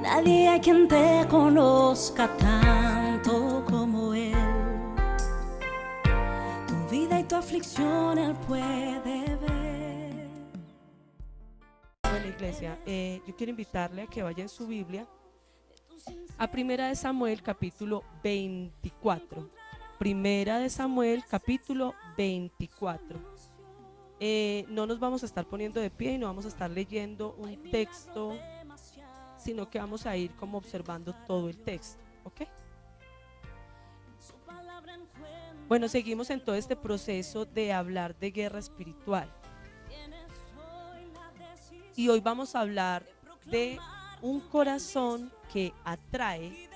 Nadie hay quien te conozca tanto como Él. Tu vida y tu aflicción Él puede ver. Bueno, iglesia, yo quiero invitarle a que vaya en su Biblia a Primera de Samuel capítulo 24. Primera de Samuel capítulo 24. No nos vamos a estar poniendo de pie y no vamos a estar leyendo un texto, sino que vamos a ir como observando todo el texto, ¿ok? Bueno, seguimos en todo este proceso de hablar de guerra espiritual. Y hoy vamos a hablar de un corazón que atrae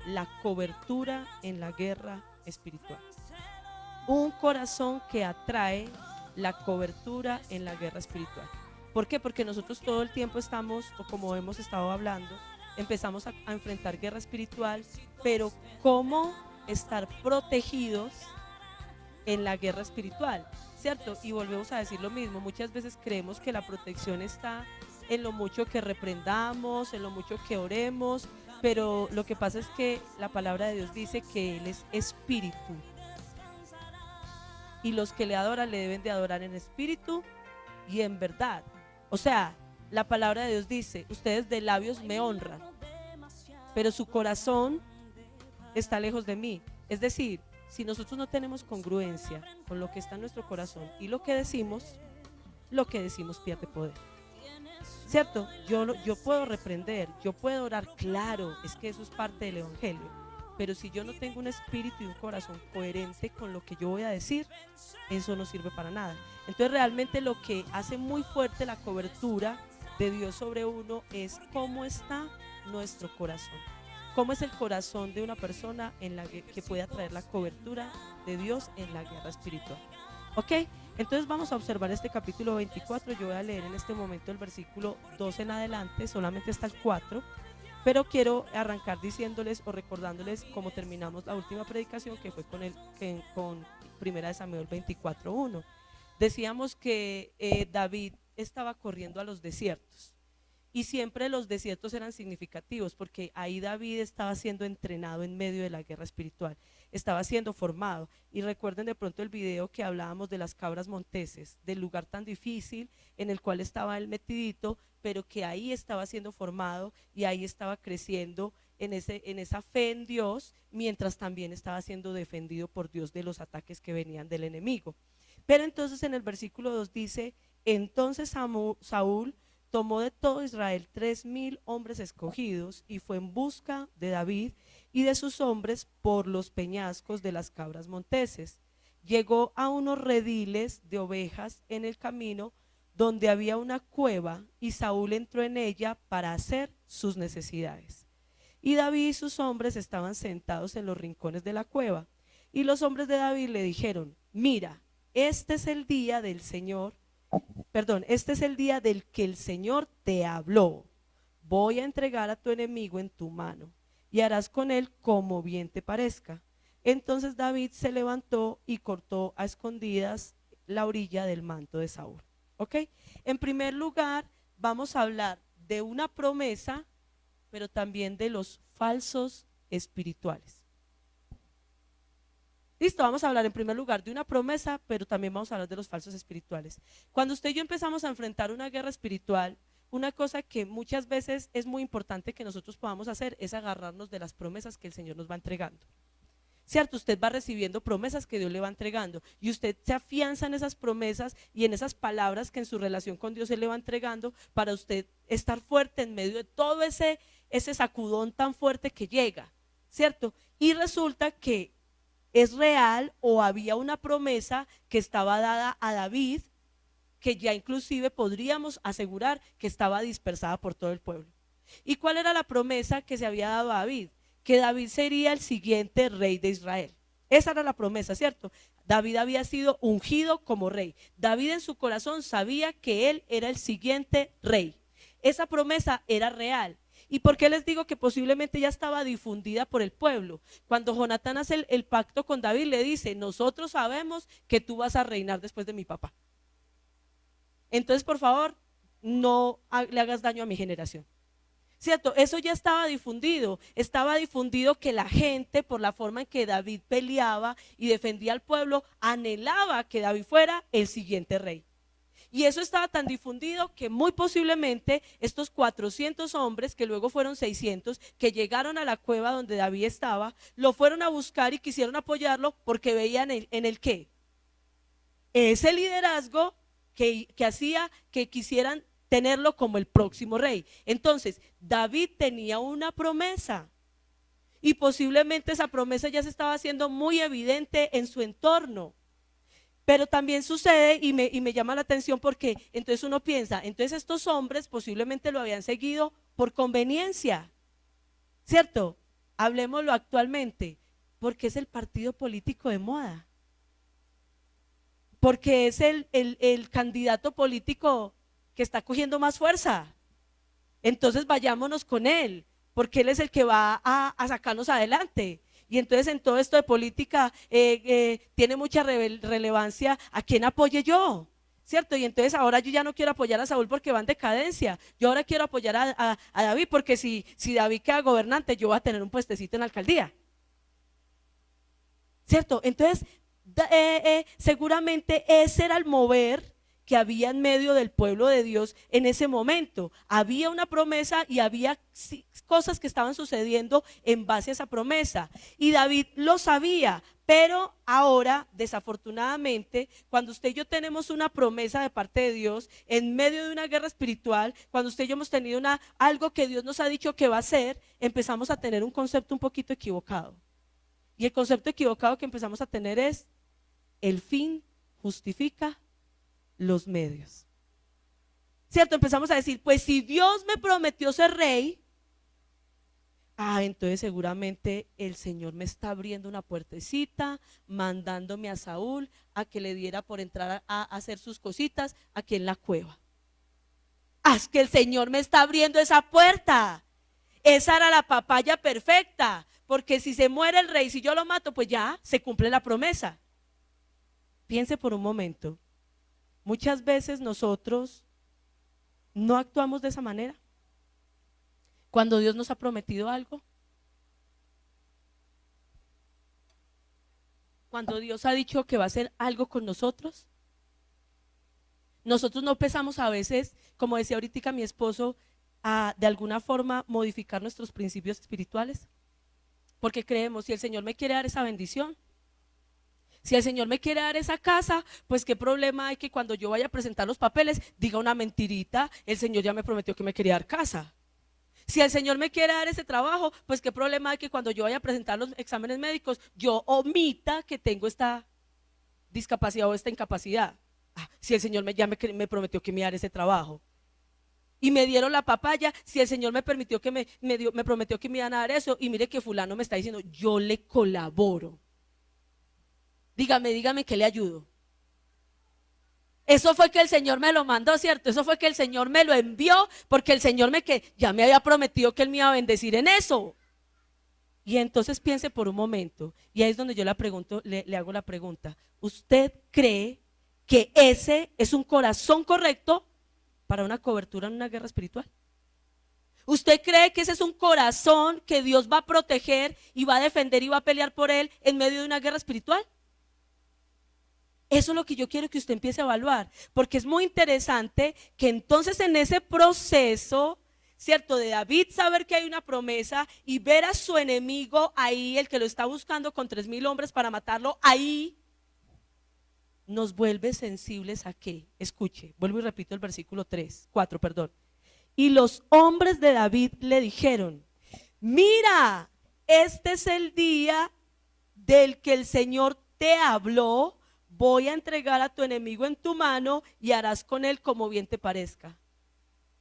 la cobertura en la guerra espiritual. Un corazón que atrae la cobertura en la guerra espiritual. ¿Por qué? Porque nosotros todo el tiempo estamos, o como hemos estado hablando, empezamos a enfrentar guerra espiritual, pero ¿cómo estar protegidos en la guerra espiritual? ¿Cierto? Y volvemos a decir lo mismo, muchas veces creemos que la protección está en lo mucho que reprendamos, en lo mucho que oremos, pero lo que pasa es que la palabra de Dios dice que Él es espíritu y los que le adoran le deben de adorar en espíritu y en verdad. O sea, la palabra de Dios dice, ustedes de labios me honran, pero su corazón está lejos de mí. Es decir, si nosotros no tenemos congruencia con lo que está en nuestro corazón y lo que decimos pierde poder. ¿Cierto? Yo puedo reprender, yo puedo orar, claro, es que eso es parte del evangelio. Pero si yo no tengo un espíritu y un corazón coherente con lo que yo voy a decir, eso no sirve para nada. Entonces realmente lo que hace muy fuerte la cobertura de Dios sobre uno es cómo está nuestro corazón. ¿Cómo es el corazón de una persona que puede atraer la cobertura de Dios en la guerra espiritual? ¿Ok? Entonces vamos a observar este capítulo 24. Yo voy a leer en este momento el versículo 2 en adelante, solamente hasta el 4. Pero quiero arrancar diciéndoles o recordándoles cómo terminamos la última predicación, que fue con Primera de Samuel 24:1. Decíamos que David estaba corriendo a los desiertos. Y siempre los desiertos eran significativos porque ahí David estaba siendo entrenado en medio de la guerra espiritual, estaba siendo formado. Y recuerden de pronto el video que hablábamos de las cabras monteses, del lugar tan difícil en el cual estaba él metidito, pero que ahí estaba siendo formado y ahí estaba creciendo en esa fe en Dios, mientras también estaba siendo defendido por Dios de los ataques que venían del enemigo. Pero entonces en el versículo 2 dice, entonces Saúl tomó de todo Israel 3,000 hombres escogidos y fue en busca de David y de sus hombres por los peñascos de las cabras monteses. Llegó a unos rediles de ovejas en el camino donde había una cueva y Saúl entró en ella para hacer sus necesidades. Y David y sus hombres estaban sentados en los rincones de la cueva. Y los hombres de David le dijeron, mira, este es el día del Señor. Este es el día del que el Señor te habló. Voy a entregar a tu enemigo en tu mano y harás con él como bien te parezca. Entonces David se levantó y cortó a escondidas la orilla del manto de Saúl. ¿Ok? En primer lugar, vamos a hablar de una promesa, pero también de los falsos espirituales. Listo, vamos a hablar en primer lugar de una promesa, pero también vamos a hablar de los falsos espirituales. Cuando usted y yo empezamos a enfrentar una guerra espiritual, una cosa que muchas veces es muy importante que nosotros podamos hacer es agarrarnos de las promesas que el Señor nos va entregando. ¿Cierto? Usted va recibiendo promesas que Dios le va entregando y usted se afianza en esas promesas y en esas palabras que en su relación con Dios Él le va entregando para usted estar fuerte en medio de todo ese sacudón tan fuerte que llega, ¿cierto? Y resulta que es real o había una promesa que estaba dada a David, que ya inclusive podríamos asegurar que estaba dispersada por todo el pueblo. ¿Y cuál era la promesa que se había dado a David? Que David sería el siguiente rey de Israel. Esa era la promesa, ¿cierto? David había sido ungido como rey. David en su corazón sabía que él era el siguiente rey. Esa promesa era real. ¿Y por qué les digo que posiblemente ya estaba difundida por el pueblo? Cuando Jonatán hace el pacto con David, le dice, nosotros sabemos que tú vas a reinar después de mi papá. Entonces, por favor, no le hagas daño a mi generación. ¿Cierto? Eso ya estaba difundido que la gente, por la forma en que David peleaba y defendía al pueblo, anhelaba que David fuera el siguiente rey. Y eso estaba tan difundido que muy posiblemente estos 400 hombres, que luego fueron 600, que llegaron a la cueva donde David estaba, lo fueron a buscar y quisieron apoyarlo porque veían en el qué. Ese liderazgo que hacía que quisieran tenerlo como el próximo rey. Entonces, David tenía una promesa y posiblemente esa promesa ya se estaba haciendo muy evidente en su entorno. Pero también sucede y me llama la atención porque entonces uno piensa, entonces estos hombres posiblemente lo habían seguido por conveniencia, ¿cierto? Hablemoslo actualmente, porque es el partido político de moda, porque es el candidato político que está cogiendo más fuerza. Entonces vayámonos con él, porque él es el que va a sacarnos adelante. Y entonces en todo esto de política tiene mucha relevancia a quién apoye yo, ¿cierto? Y entonces ahora yo ya no quiero apoyar a Saúl porque va en decadencia. Yo ahora quiero apoyar a David porque si David queda gobernante, yo voy a tener un puestecito en la alcaldía, ¿cierto? Entonces seguramente ese era el mover que había en medio del pueblo de Dios en ese momento. Había una promesa y había cosas que estaban sucediendo en base a esa promesa. Y David lo sabía, pero ahora, desafortunadamente, cuando usted y yo tenemos una promesa de parte de Dios en medio de una guerra espiritual, cuando usted y yo hemos tenido algo que Dios nos ha dicho que va a hacer, empezamos a tener un concepto un poquito equivocado. Y el concepto equivocado que empezamos a tener es: el fin justifica los medios, ¿cierto? Empezamos a decir, pues si Dios me prometió ser rey, entonces seguramente el Señor me está abriendo una puertecita, mandándome a Saúl a que le diera por entrar a hacer sus cositas aquí en la cueva. Es que el Señor me está abriendo esa puerta. Esa era la papaya perfecta, porque si se muere el rey, si yo lo mato, pues ya se cumple la promesa. Piense por un momento. Muchas veces nosotros no actuamos de esa manera. Cuando Dios nos ha prometido algo, cuando Dios ha dicho que va a hacer algo con nosotros, nosotros no pensamos a veces, como decía ahorita mi esposo, a de alguna forma modificar nuestros principios espirituales, porque creemos, si el Señor me quiere dar esa bendición, si el Señor me quiere dar esa casa, pues qué problema hay que cuando yo vaya a presentar los papeles diga una mentirita, el Señor ya me prometió que me quería dar casa. Si el Señor me quiere dar ese trabajo, pues qué problema hay que cuando yo vaya a presentar los exámenes médicos yo omita que tengo esta discapacidad o esta incapacidad. Si el Señor me prometió que me iba a dar ese trabajo y me dieron la papaya, si el Señor me permitió que me prometió que me iban a dar eso, y mire que fulano me está diciendo, yo le colaboro. Dígame que le ayudo. Eso fue que el Señor me lo mandó, ¿cierto? Eso fue que el Señor me lo envió, porque el Señor ya me había prometido que Él me iba a bendecir en eso. Y entonces piense por un momento, y ahí es donde yo le hago la pregunta: ¿usted cree que ese es un corazón correcto para una cobertura en una guerra espiritual? ¿Usted cree que ese es un corazón que Dios va a proteger y va a defender y va a pelear por él en medio de una guerra espiritual? Eso es lo que yo quiero que usted empiece a evaluar, porque es muy interesante que entonces en ese proceso, ¿cierto?, de David saber que hay una promesa y ver a su enemigo ahí, el que lo está buscando con 3,000 hombres para matarlo, ahí nos vuelve sensibles a qué. Escuche, vuelvo y repito el versículo 4, perdón. Y los hombres de David le dijeron: mira, este es el día del que el Señor te habló. Voy a entregar a tu enemigo en tu mano y harás con él como bien te parezca.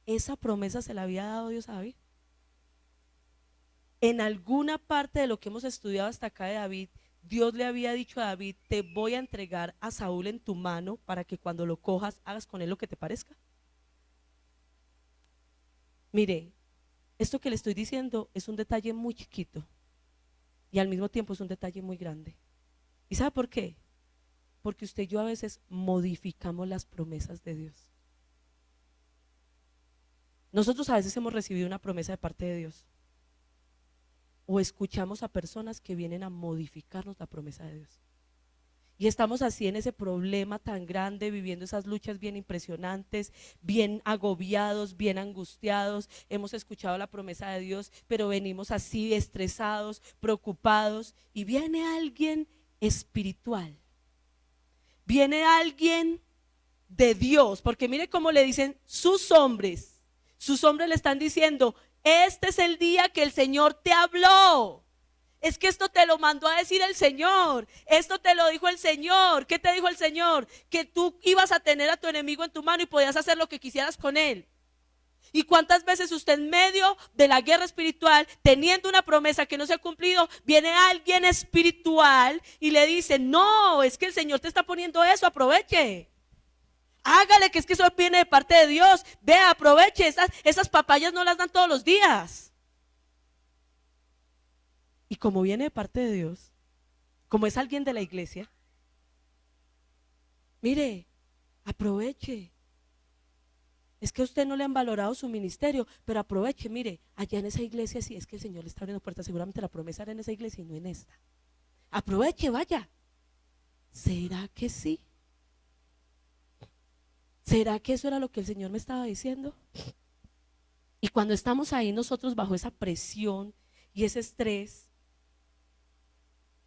Esa promesa se la había dado Dios a David. En alguna parte de lo que hemos estudiado hasta acá de David, Dios le había dicho a David: te voy a entregar a Saúl en tu mano para que cuando lo cojas hagas con él lo que te parezca. Mire, esto que le estoy diciendo es un detalle muy chiquito y al mismo tiempo es un detalle muy grande. ¿Y sabe por qué? Porque usted y yo a veces modificamos las promesas de Dios. Nosotros a veces hemos recibido una promesa de parte de Dios o escuchamos a personas que vienen a modificarnos la promesa de Dios. Y estamos así en ese problema tan grande, viviendo esas luchas bien impresionantes, bien agobiados, bien angustiados. Hemos escuchado la promesa de Dios, pero venimos así estresados, preocupados. Y viene alguien espiritual, viene alguien de Dios, porque mire cómo le dicen sus hombres le están diciendo: este es el día que el Señor te habló. Es que esto te lo mandó a decir el Señor, esto te lo dijo el Señor. ¿Qué te dijo el Señor? Que tú ibas a tener a tu enemigo en tu mano y podías hacer lo que quisieras con él. ¿Y cuántas veces usted en medio de la guerra espiritual, teniendo una promesa que no se ha cumplido, viene alguien espiritual y le dice: no, es que el Señor te está poniendo eso, aproveche, hágale, que es que eso viene de parte de Dios, vea, aproveche, esas papayas no las dan todos los días. Y como viene de parte de Dios, como es alguien de la iglesia, mire, aproveche. Es que a usted no le han valorado su ministerio, pero aproveche, mire, allá en esa iglesia sí es que el Señor le está abriendo puertas, seguramente la promesa era en esa iglesia y no en esta. Aproveche, vaya. ¿Será que sí? ¿Será que eso era lo que el Señor me estaba diciendo? Y cuando estamos ahí nosotros bajo esa presión y ese estrés,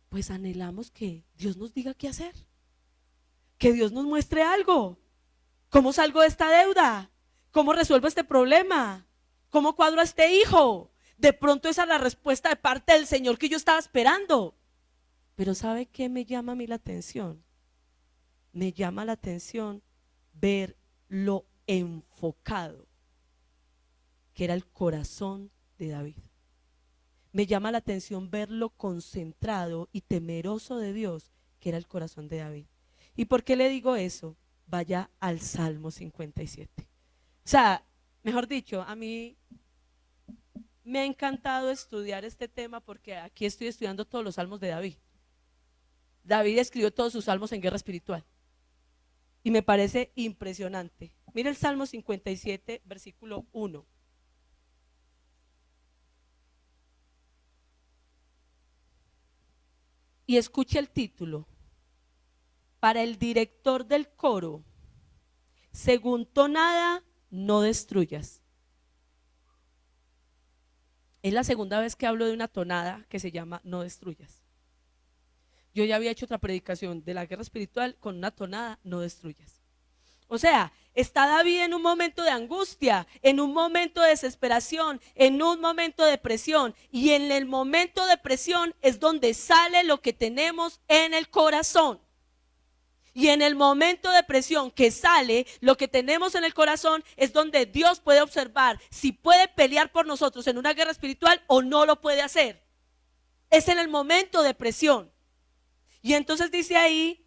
pues anhelamos que Dios nos diga qué hacer, que Dios nos muestre algo. ¿Cómo salgo de esta deuda? ¿Cómo resuelvo este problema? ¿Cómo cuadro a este hijo? De pronto esa es la respuesta de parte del Señor que yo estaba esperando. Pero ¿sabe qué me llama a mí la atención? Me llama la atención ver lo enfocado que era el corazón de David. Me llama la atención ver lo concentrado y temeroso de Dios que era el corazón de David. ¿Y por qué le digo eso? Vaya al Salmo 57. O sea, mejor dicho, a mí me ha encantado estudiar este tema porque aquí estoy estudiando todos los salmos de David. David escribió todos sus salmos en guerra espiritual y me parece impresionante. Mira el Salmo 57, versículo 1. Y escuche el título: para el director del coro, según tonada, no destruyas. Es la segunda vez que hablo de una tonada que se llama no destruyas. Yo ya había hecho otra predicación de la guerra espiritual con una tonada, no destruyas. O sea, está David en un momento de angustia, en un momento de desesperación, en un momento de presión. Y en el momento de presión es donde sale lo que tenemos en el corazón. Y en el momento de presión que sale lo que tenemos en el corazón es donde Dios puede observar si puede pelear por nosotros en una guerra espiritual o no lo puede hacer. Es en el momento de presión. Y entonces dice ahí: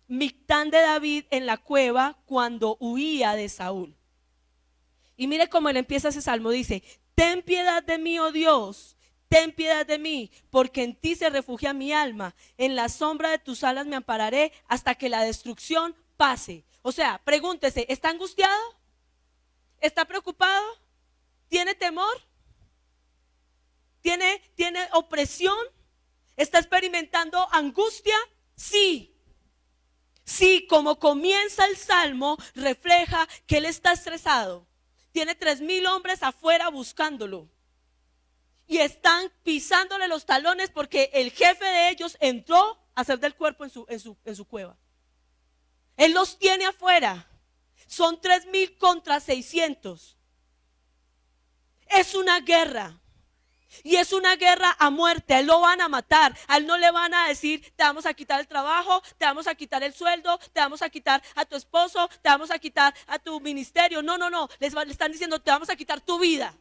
Mictán de David en la cueva cuando huía de Saúl. Y mire cómo él empieza ese salmo, dice: ten piedad de mí, oh Dios, ten piedad de mí, porque en ti se refugia mi alma, en la sombra de tus alas me ampararé hasta que la destrucción pase. O sea, pregúntese, ¿está angustiado? ¿Está preocupado? ¿Tiene temor? ¿Tiene opresión? ¿Está experimentando angustia? Sí. Sí, como comienza el salmo, refleja que él está estresado. Tiene 3,000 hombres afuera buscándolo. Y están pisándole los talones porque el jefe de ellos entró a hacer del cuerpo en su cueva. Él los tiene afuera. Son 3,000 contra 600. Es una guerra. Y es una guerra a muerte. A él lo van a matar. A él no le van a decir: te vamos a quitar el trabajo, te vamos a quitar el sueldo, te vamos a quitar a tu esposo, te vamos a quitar a tu ministerio. No. Le están diciendo: te vamos a quitar tu vida.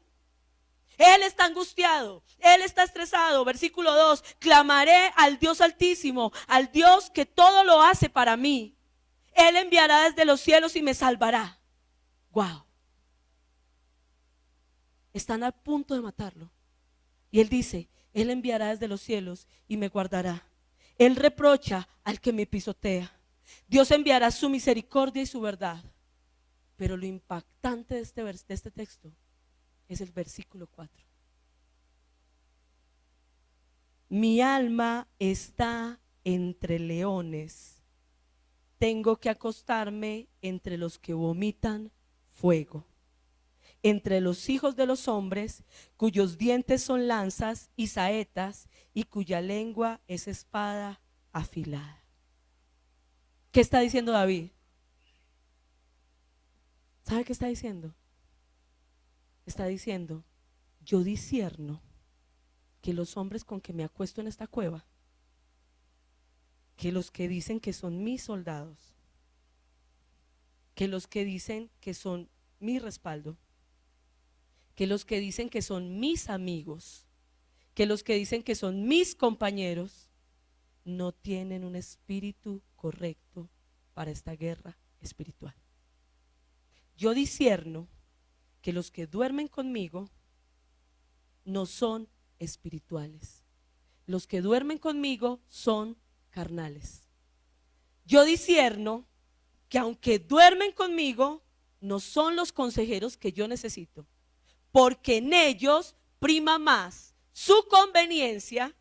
Él está angustiado, él está estresado. Versículo 2: clamaré al Dios Altísimo, al Dios que todo lo hace para mí. Él enviará desde los cielos y me salvará. Wow. Están a punto de matarlo. Y él dice: él enviará desde los cielos y me guardará. Él reprocha al que me pisotea. Dios enviará su misericordia y su verdad. Pero lo impactante de este texto es el versículo 4. Mi alma está entre leones. Tengo que acostarme entre los que vomitan fuego, entre los hijos de los hombres, cuyos dientes son lanzas y saetas, y cuya lengua es espada afilada. ¿Qué está diciendo David? ¿Sabe qué está diciendo? Está diciendo, yo discierno que los hombres con que me acuesto en esta cueva, que los que dicen que son mis soldados, que los que dicen que son mi respaldo, que los que dicen que son mis amigos, que los que dicen que son mis compañeros, no tienen un espíritu correcto para esta guerra espiritual. Yo discierno que los que duermen conmigo no son espirituales. Los que duermen conmigo son carnales. Yo discierno que aunque duermen conmigo, no son los consejeros que yo necesito, porque en ellos prima más su conveniencia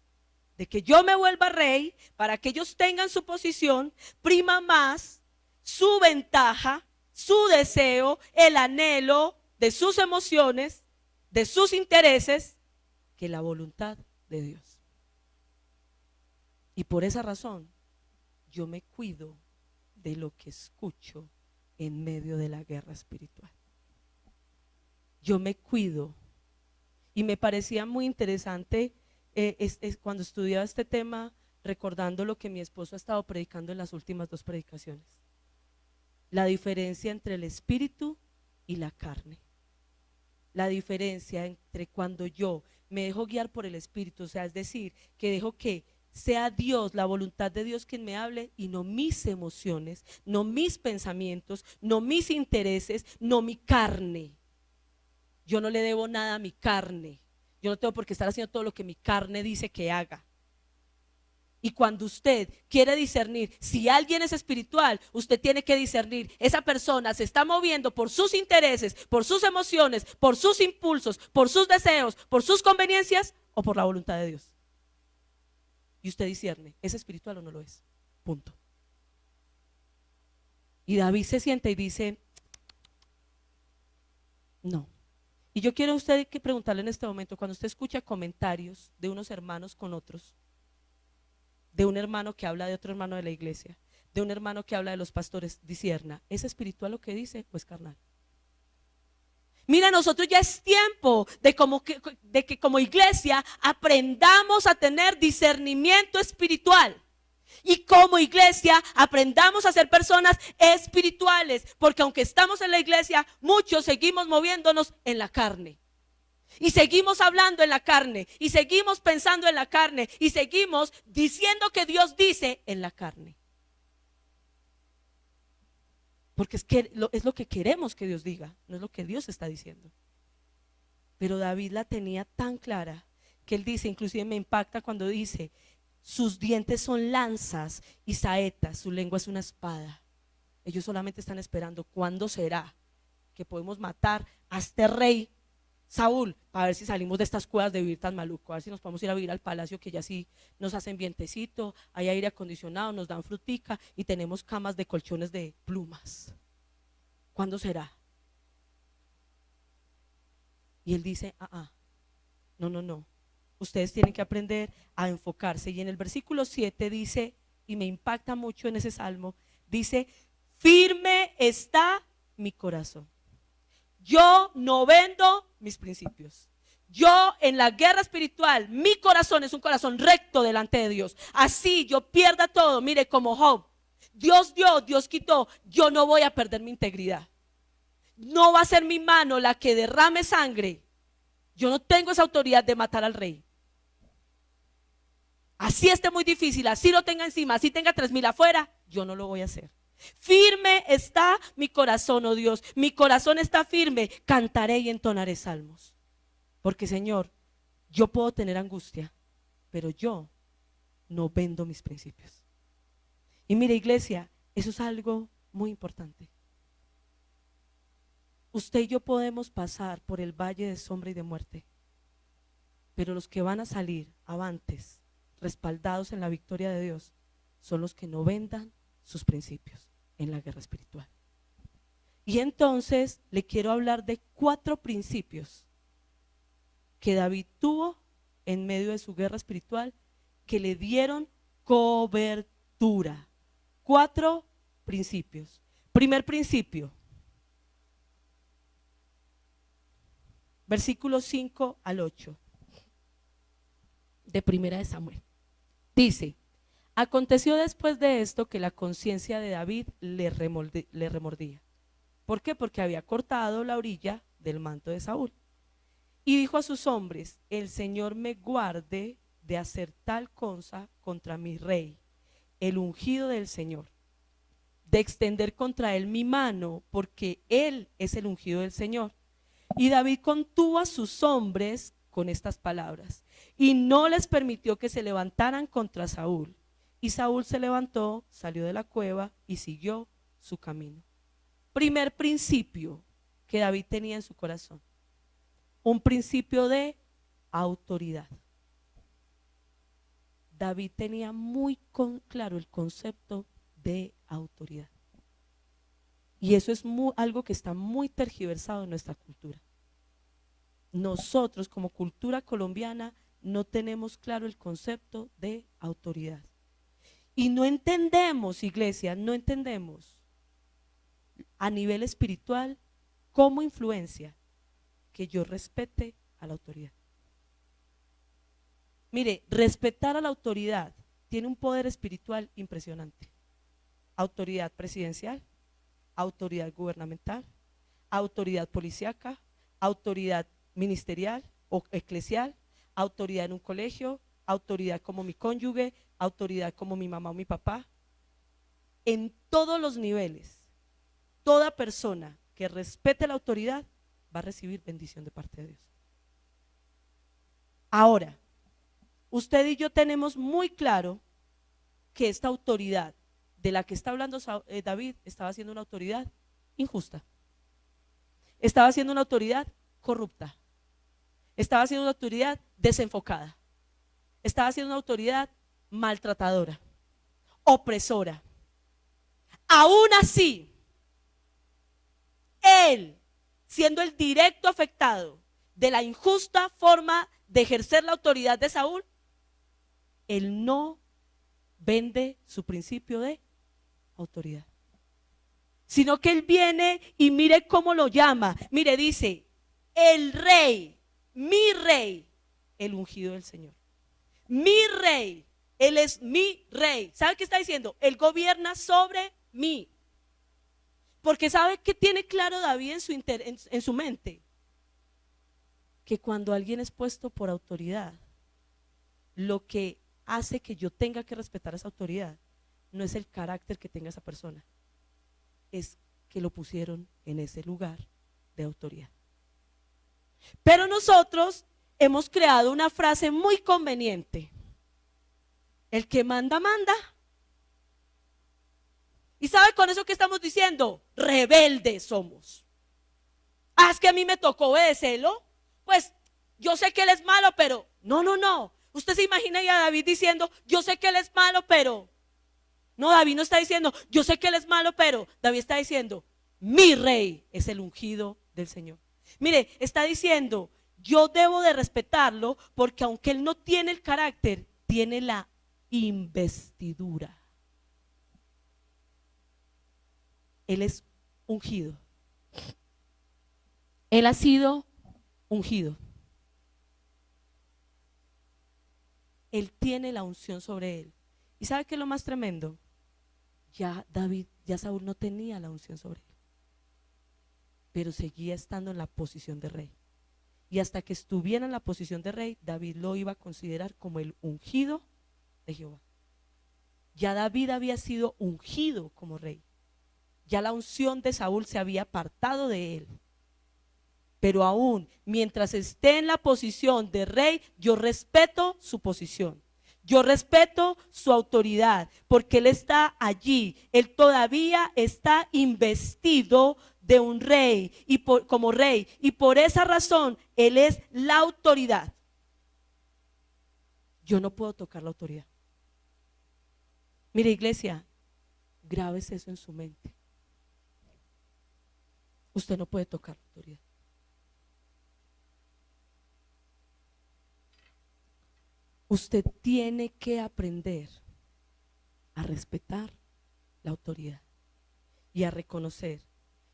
de que yo me vuelva rey para que ellos tengan su posición, prima más su ventaja, su deseo, el anhelo de sus emociones, de sus intereses, que la voluntad de Dios. Y por esa razón yo me cuido de lo que escucho en medio de la guerra espiritual. Yo me cuido. Y me parecía muy interesante cuando estudiaba este tema, recordando lo que mi esposo ha estado predicando en las últimas 2 predicaciones. La diferencia entre el espíritu y la carne. La diferencia entre cuando yo me dejo guiar por el espíritu, o sea, es decir, que dejo que sea Dios, la voluntad de Dios quien me hable y no mis emociones, no mis pensamientos, no mis intereses, no mi carne. Yo no le debo nada a mi carne. Yo no tengo por qué estar haciendo todo lo que mi carne dice que haga. Y cuando usted quiere discernir si alguien es espiritual, usted tiene que discernir, esa persona se está moviendo por sus intereses, por sus emociones, por sus impulsos, por sus deseos, por sus conveniencias o por la voluntad de Dios. Y usted discierne, ¿es espiritual o no lo es? Punto. Y David se siente y dice, no. Y yo quiero a usted que preguntarle en este momento, cuando usted escucha comentarios de unos hermanos con otros, de un hermano que habla de otro hermano de la iglesia, de un hermano que habla de los pastores, discierna, ¿es espiritual lo que dice o es carnal? Mira, nosotros ya es tiempo de que como iglesia aprendamos a tener discernimiento espiritual. Y como iglesia aprendamos a ser personas espirituales, porque aunque estamos en la iglesia, muchos seguimos moviéndonos en la carne. Y seguimos hablando en la carne, y seguimos pensando en la carne, y seguimos diciendo que Dios dice en la carne. Porque es lo que queremos que Dios diga, no es lo que Dios está diciendo. Pero David la tenía tan clara que él dice, inclusive me impacta cuando dice, sus dientes son lanzas y saetas, su lengua es una espada. Ellos solamente están esperando cuándo será que podemos matar a este rey Saúl, para ver si salimos de estas cuevas de vivir tan maluco, a ver si nos podemos ir a vivir al palacio, que ya sí nos hacen vientecito, hay aire acondicionado, nos dan frutica y tenemos camas de colchones de plumas. ¿Cuándo será? Y él dice, no, ustedes tienen que aprender a enfocarse. Y en el versículo 7 dice, y me impacta mucho en ese salmo, dice, firme está mi corazón. Yo no vendo mis principios. Yo en la guerra espiritual, mi corazón es un corazón recto delante de Dios. Así yo pierda todo, mire, como Job. Dios dio, Dios quitó. Yo no voy a perder mi integridad. No va a ser mi mano la que derrame sangre. Yo no tengo esa autoridad de matar al rey. Así esté muy difícil, así lo tenga encima, así tenga 3,000 afuera, yo no lo voy a hacer. Firme está mi corazón, oh Dios, mi corazón está firme, cantaré y entonaré salmos. Porque Señor, yo puedo tener angustia, pero yo no vendo mis principios. Y mire, iglesia, eso es algo muy importante. usted y yo podemos pasar por el valle de sombra y de muerte, pero los que van a salir avantes, respaldados en la victoria de Dios, son los que no vendan sus principios en la guerra espiritual. Y entonces le quiero hablar de 4 principios que David tuvo en medio de su guerra espiritual, que le dieron cobertura. 4 principios. Primer principio, versículos 5 al 8 de Primera de Samuel. Dice: aconteció después de esto que la conciencia de David le remordía. ¿Por qué? Porque había cortado la orilla del manto de Saúl. Y dijo a sus hombres: el Señor me guarde de hacer tal cosa contra mi rey, el ungido del Señor, de extender contra él mi mano, porque él es el ungido del Señor. Y David contuvo a sus hombres con estas palabras, y no les permitió que se levantaran contra Saúl. Y Saúl se levantó, salió de la cueva y siguió su camino. Primer principio que David tenía en su corazón: un principio de autoridad. David tenía muy claro el concepto de autoridad. Y eso es algo que está muy tergiversado en nuestra cultura. Nosotros como cultura colombiana no tenemos claro el concepto de autoridad. Y no entendemos, iglesia, no entendemos a nivel espiritual cómo influencia que yo respete a la autoridad. Mire, respetar a la autoridad tiene un poder espiritual impresionante. Autoridad presidencial, autoridad gubernamental, autoridad policíaca, autoridad ministerial o eclesial, autoridad en un colegio, autoridad como mi cónyuge, autoridad como mi mamá o mi papá. En todos los niveles, toda persona que respete la autoridad va a recibir bendición de parte de Dios. Ahora, usted y yo tenemos muy claro que esta autoridad de la que está hablando David estaba siendo una autoridad injusta, estaba siendo una autoridad corrupta, estaba siendo una autoridad desenfocada, estaba siendo una autoridad maltratadora, opresora. Aún así, él, siendo el directo afectado de la injusta forma de ejercer la autoridad de Saúl, él no vende su principio de autoridad, sino que él viene y mire cómo lo llama. Mire, dice: el rey, mi rey, el ungido del Señor. Mi rey, él es mi rey. ¿Sabe qué está diciendo? Él gobierna sobre mí. Porque ¿sabe qué tiene claro David en su mente? Que cuando alguien es puesto por autoridad, lo que hace que yo tenga que respetar esa autoridad no es el carácter que tenga esa persona, es que lo pusieron en ese lugar de autoridad. Pero nosotros hemos creado una frase muy conveniente: el que manda, manda. ¿Y sabe con eso qué estamos diciendo? Rebeldes somos. Ah, es que a mí me tocó obedecerlo. Pues yo sé que él es malo, pero no. Usted se imagina ya a David diciendo: yo sé que él es malo, pero no, David no está diciendo: yo sé que él es malo, pero David está diciendo: mi rey es el ungido del Señor. Mire, está diciendo: yo debo de respetarlo porque aunque él no tiene el carácter, tiene la investidura. Él es ungido. Él ha sido ungido. Él tiene la unción sobre él. ¿Y sabe qué es lo más tremendo? Ya Saúl no tenía la unción sobre él, pero seguía estando en la posición de rey. Y hasta que estuviera en la posición de rey, David lo iba a considerar como el ungido de Jehová. Ya David había sido ungido como rey. Ya la unción de Saúl se había apartado de él. Pero aún mientras esté en la posición de rey, yo respeto su posición. Yo respeto su autoridad, porque él está allí. Él todavía está investido de un rey y como rey, y por esa razón él es la autoridad. Yo no puedo tocar la autoridad. Mire, iglesia, grábese eso en su mente. Usted no puede tocar la autoridad. Usted tiene que aprender a respetar la autoridad y a reconocer.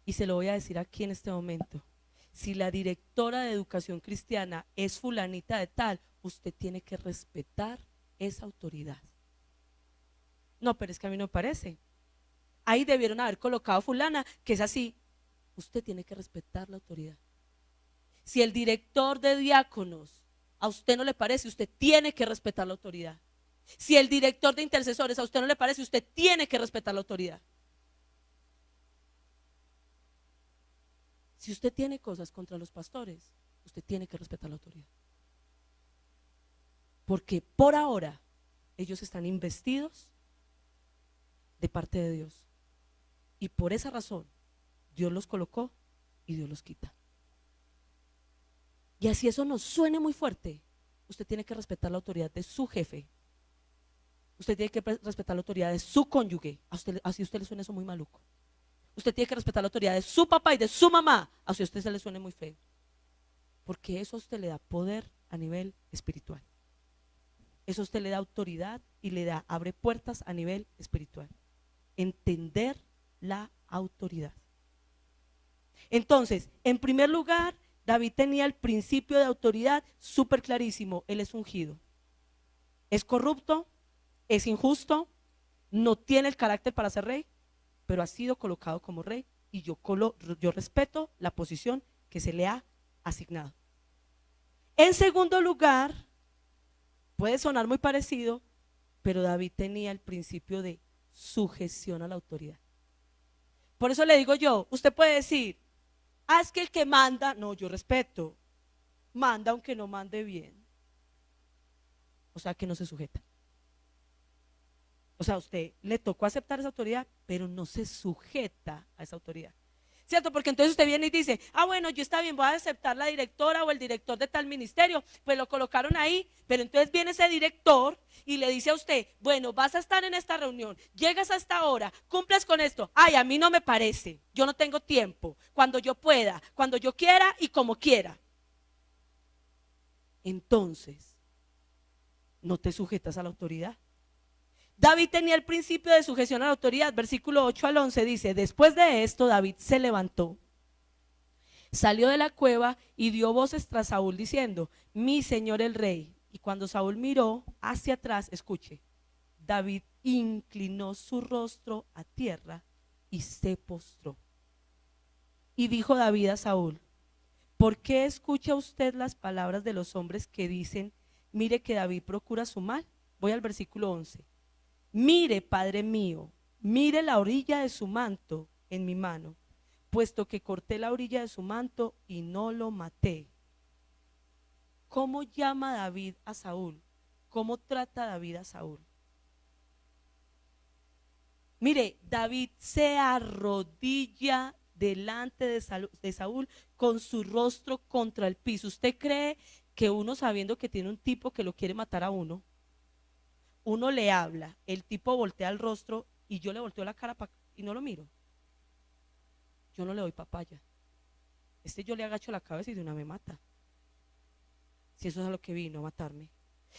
Y se lo voy a decir aquí en este momento. Si la directora de educación cristiana es fulanita de tal, usted tiene que respetar esa autoridad. No, pero es que a mí no me parece. Ahí debieron haber colocado fulana, que es así. Usted tiene que respetar la autoridad. Si el director de diáconos a usted no le parece, usted tiene que respetar la autoridad. Si el director de intercesores a usted no le parece, usted tiene que respetar la autoridad. Si usted tiene cosas contra los pastores, usted tiene que respetar la autoridad. Porque por ahora ellos están investidos de parte de Dios. Y por esa razón Dios los colocó y Dios los quita. Y así eso nos suene muy fuerte, usted tiene que respetar la autoridad de su jefe. Usted tiene que respetar la autoridad de su cónyuge. Así a usted le suena eso muy maluco. Usted tiene que respetar la autoridad de su papá y de su mamá. Así a usted se le suene muy feo. Porque eso a usted le da poder a nivel espiritual. Eso a usted le da autoridad y abre puertas a nivel espiritual. Entender la autoridad. Entonces, en primer lugar, David tenía el principio de autoridad súper clarísimo. Él es ungido. Es corrupto, es injusto, no tiene el carácter para ser rey, pero ha sido colocado como rey y yo respeto la posición que se le ha asignado. En segundo lugar, puede sonar muy parecido, pero David tenía el principio de sujeción a la autoridad. Por eso le digo yo, usted puede decir, es que el que manda, no, yo respeto, manda aunque no mande bien. O sea que no se sujeta. O sea, a usted le tocó aceptar esa autoridad, pero no se sujeta a esa autoridad. ¿Cierto? Porque entonces usted viene y dice, bueno, yo está bien, voy a aceptar la directora o el director de tal ministerio, pues lo colocaron ahí, pero entonces viene ese director y le dice a usted, bueno, vas a estar en esta reunión, llegas a esta hora, cumples con esto. Ay, a mí no me parece, yo no tengo tiempo, cuando yo pueda, cuando yo quiera y como quiera. Entonces, no te sujetas a la autoridad. David tenía el principio de sujeción a la autoridad. Versículo 8 al 11 dice, después de esto David se levantó, salió de la cueva y dio voces tras Saúl diciendo, mi señor el rey. Y cuando Saúl miró hacia atrás, escuche, David inclinó su rostro a tierra y se postró. Y dijo David a Saúl, ¿por qué escucha usted las palabras de los hombres que dicen, mire que David procura su mal? Voy al versículo 11. Mire, Padre mío, mire la orilla de su manto en mi mano, puesto que corté la orilla de su manto y no lo maté. ¿Cómo llama David a Saúl? ¿Cómo trata David a Saúl? Mire, David se arrodilla delante de Saúl con su rostro contra el piso. ¿Usted cree que uno, sabiendo que tiene un tipo que lo quiere matar a uno le habla, el tipo voltea el rostro y yo le volteo la cara y no lo miro? Yo no le doy papaya. Yo le agacho la cabeza y de una me mata. Si eso es a lo que vino, a matarme.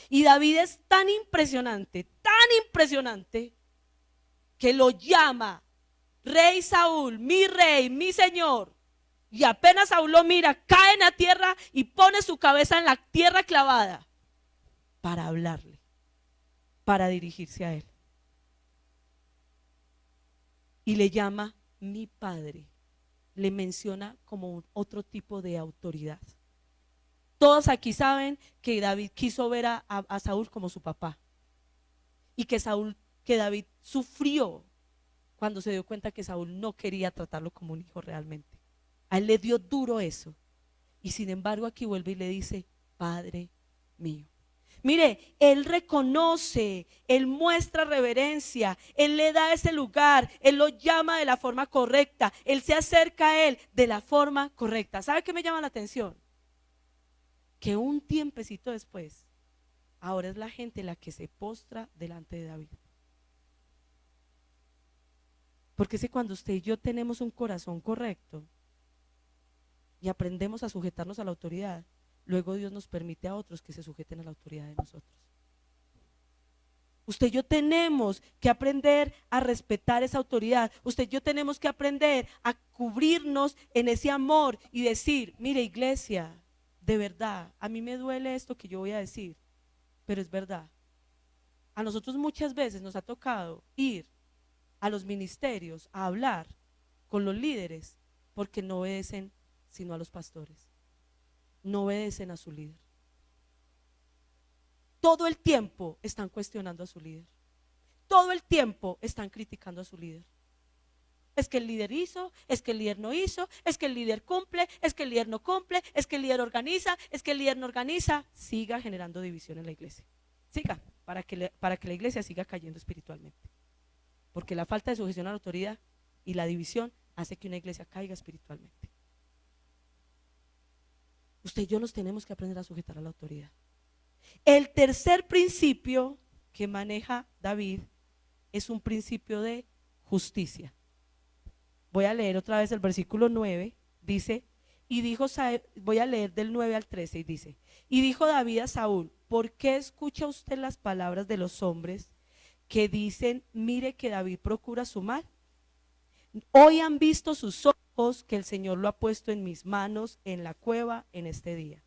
Y David es tan impresionante, que lo llama rey Saúl, mi rey, mi señor. Y apenas Saúl lo mira, cae en la tierra y pone su cabeza en la tierra clavada para hablarle, para dirigirse a él. Y le llama mi padre. Le menciona como otro tipo de autoridad. Todos aquí saben que David quiso ver a Saúl como su papá. Y que David sufrió cuando se dio cuenta que Saúl no quería tratarlo como un hijo realmente. A él le dio duro eso. Y sin embargo aquí vuelve y le dice, Padre mío. Mire, Él reconoce, Él muestra reverencia, Él le da ese lugar, Él lo llama de la forma correcta, Él se acerca a Él de la forma correcta. ¿Sabe qué me llama la atención? Que un tiempecito después, ahora es la gente la que se postra delante de David. Porque es que cuando usted y yo tenemos un corazón correcto y aprendemos a sujetarnos a la autoridad, luego Dios nos permite a otros que se sujeten a la autoridad de nosotros. Usted y yo tenemos que aprender a respetar esa autoridad. Usted y yo tenemos que aprender a cubrirnos en ese amor y decir, mire iglesia, de verdad, a mí me duele esto que yo voy a decir, pero es verdad. A nosotros muchas veces nos ha tocado ir a los ministerios a hablar con los líderes porque no obedecen sino a los pastores, no obedecen a su líder. Todo el tiempo están cuestionando a su líder, todo el tiempo están criticando a su líder. Es que el líder hizo, es que el líder no hizo, es que el líder cumple, es que el líder no cumple, es que el líder organiza, es que el líder no organiza. Siga generando división en la iglesia, siga, para que la iglesia siga cayendo espiritualmente. Porque la falta de sujeción a la autoridad y la división hace que una iglesia caiga espiritualmente. Usted y yo nos tenemos que aprender a sujetar a la autoridad. El tercer principio que maneja David es un principio de justicia. Voy a leer otra vez el versículo 9, dice, y dijo, voy a leer del 9 al 13 y dice, y dijo David a Saúl, ¿por qué escucha usted las palabras de los hombres que dicen, mire que David procura su mal? Hoy han visto sus ojos que el Señor lo ha puesto en mis manos en la cueva en este día.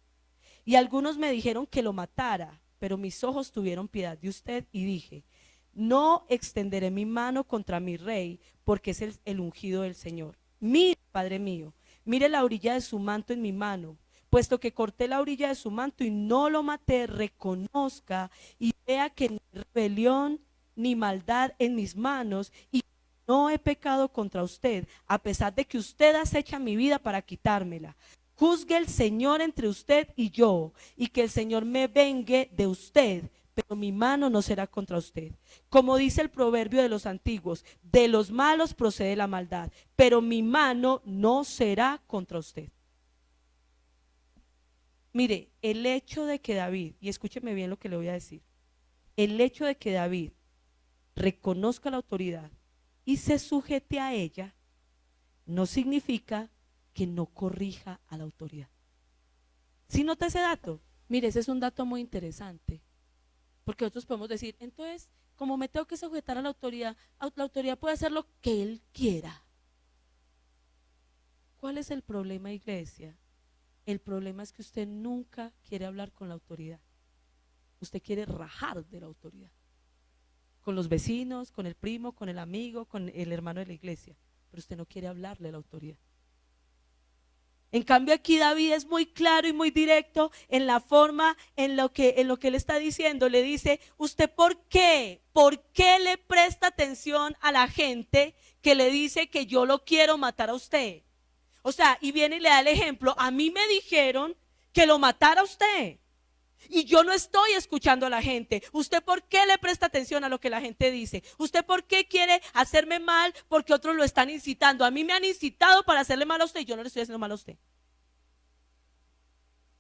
Y algunos me dijeron que lo matara, pero mis ojos tuvieron piedad de usted y dije, no extenderé mi mano contra mi rey, porque es el ungido del Señor. Mire, Padre mío, mire la orilla de su manto en mi mano, puesto que corté la orilla de su manto y no lo maté, reconozca y vea que ni rebelión ni maldad en mis manos y no he pecado contra usted, a pesar de que usted acecha mi vida para quitármela. Juzgue el Señor entre usted y yo, y que el Señor me vengue de usted, pero mi mano no será contra usted. Como dice el proverbio de los antiguos, de los malos procede la maldad, pero mi mano no será contra usted. Mire, el hecho de que David, y escúcheme bien lo que le voy a decir, el hecho de que David reconozca la autoridad y se sujete a ella, no significa que no corrija a la autoridad. ¿Sí nota ese dato? Mire, ese es un dato muy interesante, porque nosotros podemos decir, entonces, como me tengo que sujetar a la autoridad puede hacer lo que él quiera. ¿Cuál es el problema, iglesia? El problema es que usted nunca quiere hablar con la autoridad. Usted quiere rajar de la autoridad. Con los vecinos, con el primo, con el amigo, con el hermano de la iglesia. Pero usted no quiere hablarle a la autoridad. En cambio aquí David es muy claro y muy directo en la forma, en lo que él está diciendo. Le dice, ¿usted por qué le presta atención a la gente que le dice que yo lo quiero matar a usted? O sea, y viene y le da el ejemplo, a mí me dijeron que lo matara a usted. Y yo no estoy escuchando a la gente. ¿Usted por qué le presta atención a lo que la gente dice? ¿Usted por qué quiere hacerme mal porque otros lo están incitando? A mí me han incitado para hacerle mal a usted y yo no le estoy haciendo mal a usted.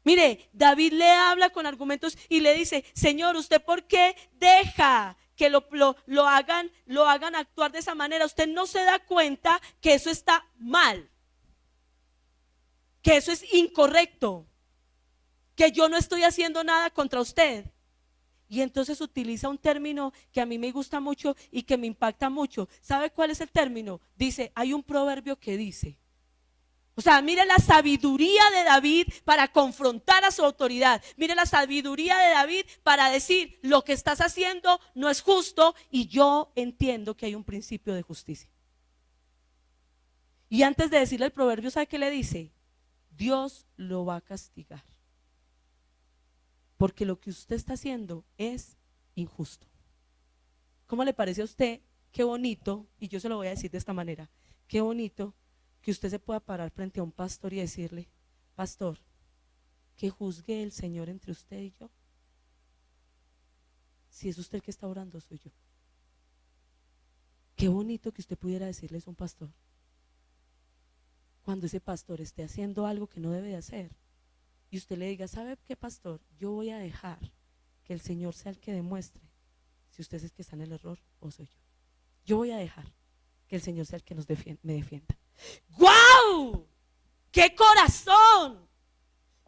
Mire, David le habla con argumentos y le dice, Señor, ¿usted por qué deja que lo hagan actuar de esa manera? Usted no se da cuenta que eso está mal, que eso es incorrecto, que yo no estoy haciendo nada contra usted. Y entonces utiliza un término que a mí me gusta mucho y que me impacta mucho. ¿Sabe cuál es el término? Dice, hay un proverbio que dice, o sea, mire la sabiduría de David para confrontar a su autoridad. Mire la sabiduría de David para decir, lo que estás haciendo no es justo y yo entiendo que hay un principio de justicia. Y antes de decirle el proverbio, ¿sabe qué le dice? Dios lo va a castigar. Porque lo que usted está haciendo es injusto. ¿Cómo le parece a usted? Qué bonito, y yo se lo voy a decir de esta manera, qué bonito que usted se pueda parar frente a un pastor y decirle, pastor, que juzgue el Señor entre usted y yo. Si es usted el que está orando, soy yo. Qué bonito que usted pudiera decirles a un pastor, cuando ese pastor esté haciendo algo que no debe de hacer, y usted le diga, ¿sabe qué, pastor? Yo voy a dejar que el Señor sea el que demuestre si usted es el que está en el error o soy yo. Yo voy a dejar que el Señor sea el que me defienda. ¡Guau! ¡Qué corazón!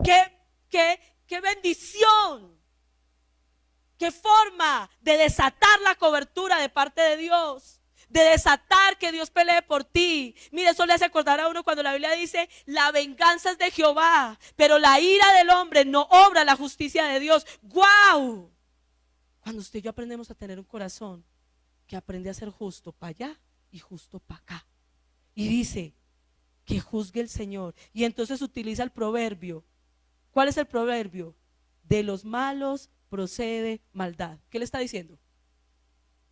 ¡Qué bendición! ¡Qué forma de desatar la cobertura de parte de Dios! De desatar que Dios pelee por ti. Mire, eso le hace acordar a uno cuando la Biblia dice, la venganza es de Jehová, pero la ira del hombre no obra la justicia de Dios. ¡Guau! Cuando usted y yo aprendemos a tener un corazón que aprende a ser justo para allá y justo para acá, y dice que juzgue el Señor, y entonces utiliza el proverbio. ¿Cuál es el proverbio? De los malos procede maldad. ¿Qué le está diciendo?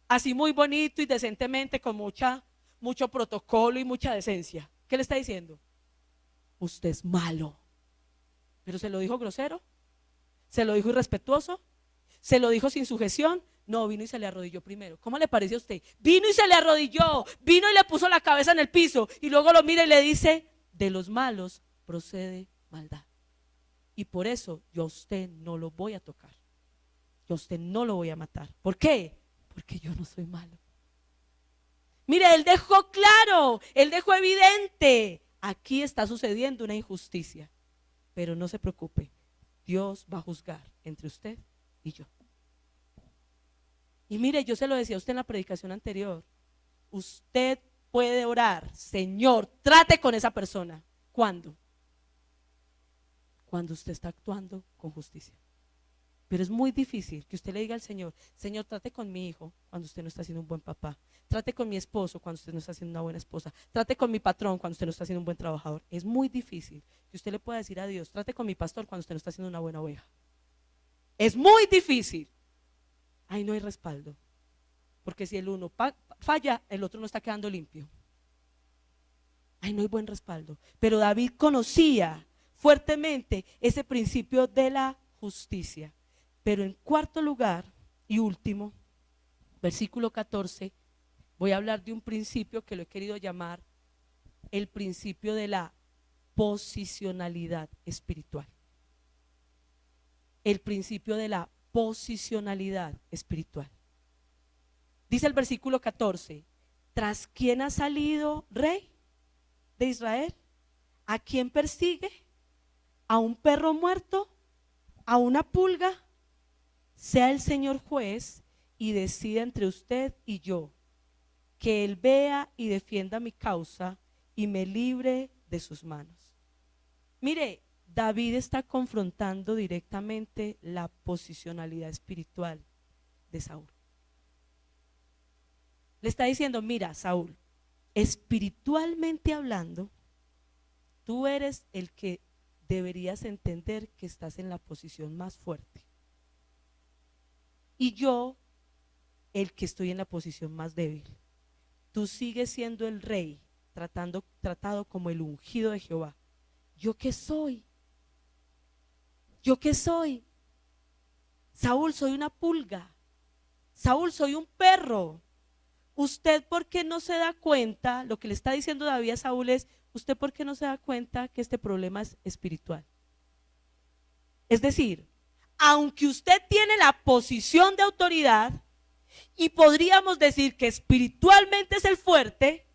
Así muy bonito y decentemente, con mucho protocolo y mucha decencia. ¿Qué le está diciendo? Usted es malo. ¿Pero se lo dijo grosero? ¿Se lo dijo irrespetuoso? ¿Se lo dijo sin sujeción? No, vino y se le arrodilló primero. ¿Cómo le parece a usted? Vino y se le arrodilló, vino y le puso la cabeza en el piso, y luego lo mira y le dice, de los malos procede maldad. Y por eso yo a usted no lo voy a tocar. Yo a usted no lo voy a matar. ¿Por qué? Porque yo no soy malo. Mire, él dejó claro, él dejó evidente, aquí está sucediendo una injusticia, pero no se preocupe, Dios va a juzgar entre usted y yo. Y mire, yo se lo decía a usted en la predicación anterior, usted puede orar, Señor, trate con esa persona. ¿Cuándo? Cuando usted está actuando con justicia. Pero es muy difícil que usted le diga al Señor, Señor, trate con mi hijo cuando usted no está siendo un buen papá. Trate con mi esposo cuando usted no está siendo una buena esposa. Trate con mi patrón cuando usted no está siendo un buen trabajador. Es muy difícil que usted le pueda decir a Dios, trate con mi pastor cuando usted no está siendo una buena oveja. Es muy difícil. Ahí no hay respaldo. Porque si el uno falla, el otro no está quedando limpio. Ahí no hay buen respaldo. Pero David conocía fuertemente ese principio de la justicia. Pero en cuarto lugar y último, versículo 14, voy a hablar de un principio que lo he querido llamar el principio de la posicionalidad espiritual. El principio de la posicionalidad espiritual. Dice el versículo 14, ¿tras quién ha salido rey de Israel? ¿A quién persigue? ¿A un perro muerto? ¿A una pulga? Sea el Señor juez y decida entre usted y yo, que Él vea y defienda mi causa y me libre de sus manos. Mire, David está confrontando directamente la posicionalidad espiritual de Saúl. Le está diciendo, mira, Saúl, espiritualmente hablando, tú eres el que deberías entender que estás en la posición más fuerte. Y yo, el que estoy en la posición más débil. Tú sigues siendo el rey, tratado como el ungido de Jehová. ¿Yo qué soy? ¿Yo qué soy? Saúl, soy una pulga. Saúl, soy un perro. ¿Usted por qué no se da cuenta? Lo que le está diciendo David a Saúl es, ¿usted por qué no se da cuenta que este problema es espiritual? Es decir, aunque usted tiene la posición de autoridad y podríamos decir que espiritualmente es el fuerte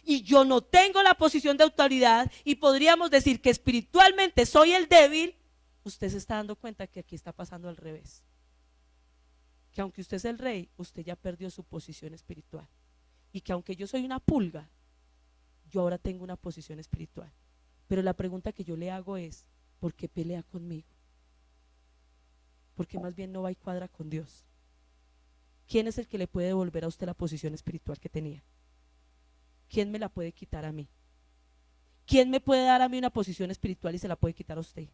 y yo no tengo la posición de autoridad y podríamos decir que espiritualmente soy el débil, usted se está dando cuenta que aquí está pasando al revés. Que aunque usted es el rey, usted ya perdió su posición espiritual. Y que aunque yo soy una pulga, yo ahora tengo una posición espiritual. Pero la pregunta que yo le hago es, ¿por qué pelea conmigo? Porque más bien no va y cuadra con Dios. ¿Quién es el que le puede devolver a usted la posición espiritual que tenía? ¿Quién me la puede quitar a mí? ¿Quién me puede dar a mí una posición espiritual y se la puede quitar a usted?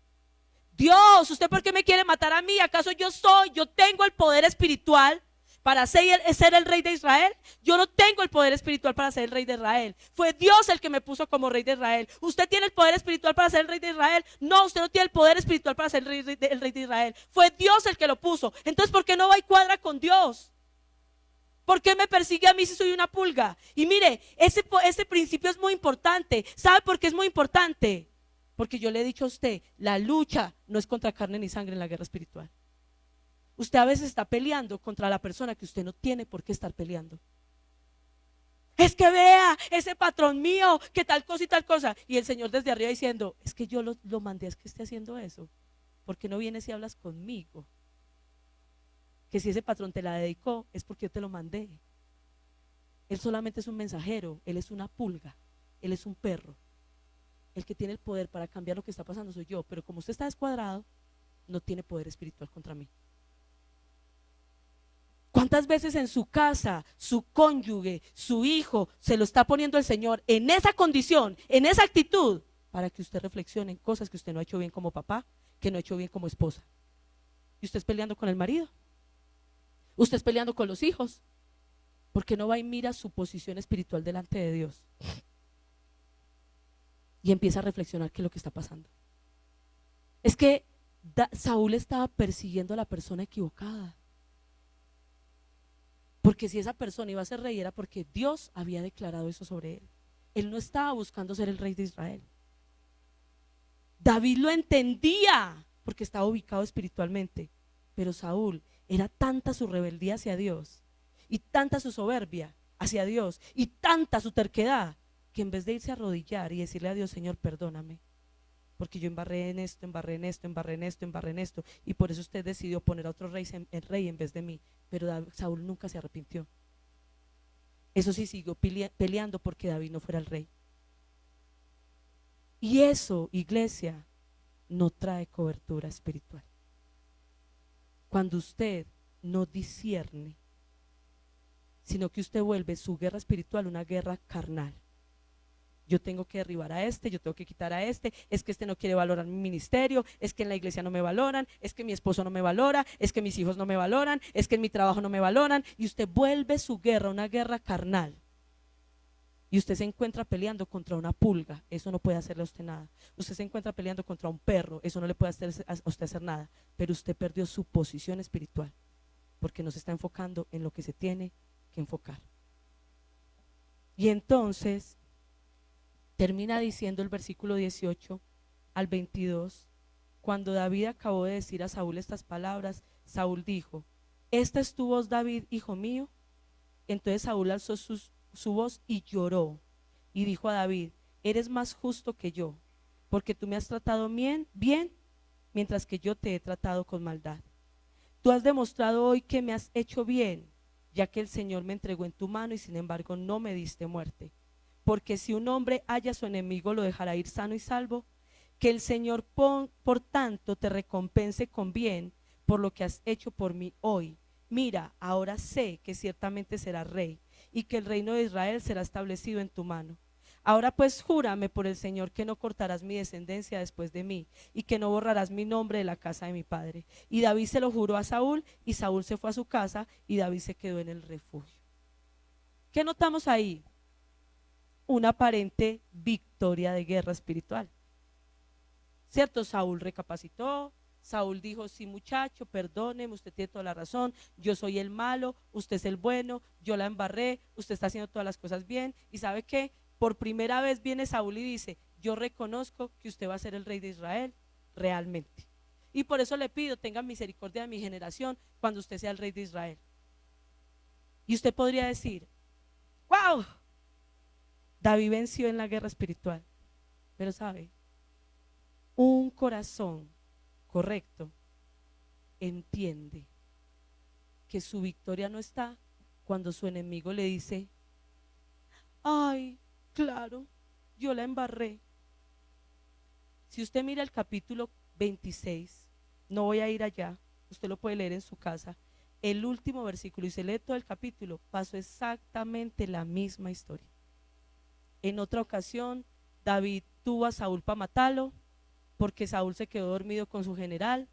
Dios, ¿usted por qué me quiere matar a mí? ¿Acaso yo tengo el poder espiritual para ser el rey de Israel. Yo no tengo el poder espiritual para ser el rey de Israel. Fue Dios el que me puso como rey de Israel. ¿Usted tiene el poder espiritual para ser el rey de Israel? No, usted no tiene el poder espiritual para ser el rey de Israel. Fue Dios el que lo puso. Entonces, ¿por qué no va y cuadra con Dios? ¿Por qué me persigue a mí si soy una pulga? Y mire, ese principio es muy importante. ¿Sabe por qué es muy importante? Porque yo le he dicho a usted, la lucha no es contra carne ni sangre en la guerra espiritual. Usted a veces está peleando contra la persona que usted no tiene por qué estar peleando. Es que vea, ese patrón mío, que tal cosa y tal cosa. Y el Señor desde arriba diciendo, es que yo lo mandé a que esté haciendo eso. ¿Por qué no vienes y hablas conmigo? Que si ese patrón te la dedicó, es porque yo te lo mandé. Él solamente es un mensajero, él es una pulga, él es un perro. El que tiene el poder para cambiar lo que está pasando soy yo. Pero como usted está descuadrado, no tiene poder espiritual contra mí. ¿Cuántas veces en su casa, su cónyuge, su hijo, se lo está poniendo el Señor en esa condición, en esa actitud, para que usted reflexione en cosas que usted no ha hecho bien como papá, que no ha hecho bien como esposa? Y usted es peleando con el marido, usted es peleando con los hijos, porque no va y mira su posición espiritual delante de Dios y empieza a reflexionar qué es lo que está pasando. Es que Saúl estaba persiguiendo a la persona equivocada. Porque si esa persona iba a ser rey era porque Dios había declarado eso sobre él. Él no estaba buscando ser el rey de Israel. David lo entendía porque estaba ubicado espiritualmente. Pero Saúl, era tanta su rebeldía hacia Dios y tanta su soberbia hacia Dios y tanta su terquedad, que en vez de irse a arrodillar y decirle a Dios, Señor, perdóname, porque yo embarré en esto, embarré en esto, embarré en esto, embarré en esto, y por eso usted decidió poner a otro rey en vez de mí. Pero Saúl nunca se arrepintió. Eso sí, siguió peleando porque David no fuera el rey. Y eso, iglesia, no trae cobertura espiritual. Cuando usted no discierne, sino que usted vuelve su guerra espiritual una guerra carnal. Yo tengo que derribar a este, yo tengo que quitar a este, es que este no quiere valorar mi ministerio, es que en la iglesia no me valoran, es que mi esposo no me valora, es que mis hijos no me valoran, es que en mi trabajo no me valoran, y usted vuelve su guerra una guerra carnal. Y usted se encuentra peleando contra una pulga, eso no puede hacerle a usted nada. Usted se encuentra peleando contra un perro, eso no le puede hacer a usted hacer nada. Pero usted perdió su posición espiritual, porque no se está enfocando en lo que se tiene que enfocar. Y entonces termina diciendo el versículo 18 al 22, cuando David acabó de decir a Saúl estas palabras, Saúl dijo, ¿esta es tu voz, David, hijo mío? Entonces Saúl alzó su voz y lloró y dijo a David, eres más justo que yo, porque tú me has tratado bien, mientras que yo te he tratado con maldad. Tú has demostrado hoy que me has hecho bien, ya que el Señor me entregó en tu mano y sin embargo no me diste muerte. Porque si un hombre halla a su enemigo, lo dejará ir sano y salvo. Que el Señor por tanto te recompense con bien por lo que has hecho por mí hoy. Mira, ahora sé que ciertamente serás rey y que el reino de Israel será establecido en tu mano. Ahora pues júrame por el Señor que no cortarás mi descendencia después de mí y que no borrarás mi nombre de la casa de mi padre. Y David se lo juró a Saúl y Saúl se fue a su casa y David se quedó en el refugio. ¿Qué notamos ahí? Una aparente victoria de guerra espiritual. ¿Cierto? Saúl recapacitó, Saúl dijo, sí muchacho, perdóneme, usted tiene toda la razón, yo soy el malo, usted es el bueno, yo la embarré, usted está haciendo todas las cosas bien. ¿Y sabe qué? Por primera vez viene Saúl y dice, yo reconozco que usted va a ser el rey de Israel realmente. Y por eso le pido, tenga misericordia de mi generación cuando usted sea el rey de Israel. Y usted podría decir, wow, David venció en la guerra espiritual. Pero sabe, un corazón correcto entiende que su victoria no está cuando su enemigo le dice, ay, claro, yo la embarré. Si usted mira el capítulo 26, no voy a ir allá, usted lo puede leer en su casa, el último versículo, y se lee todo el capítulo, pasó exactamente la misma historia. En otra ocasión, David tuvo a Saúl para matarlo, porque Saúl se quedó dormido con su general,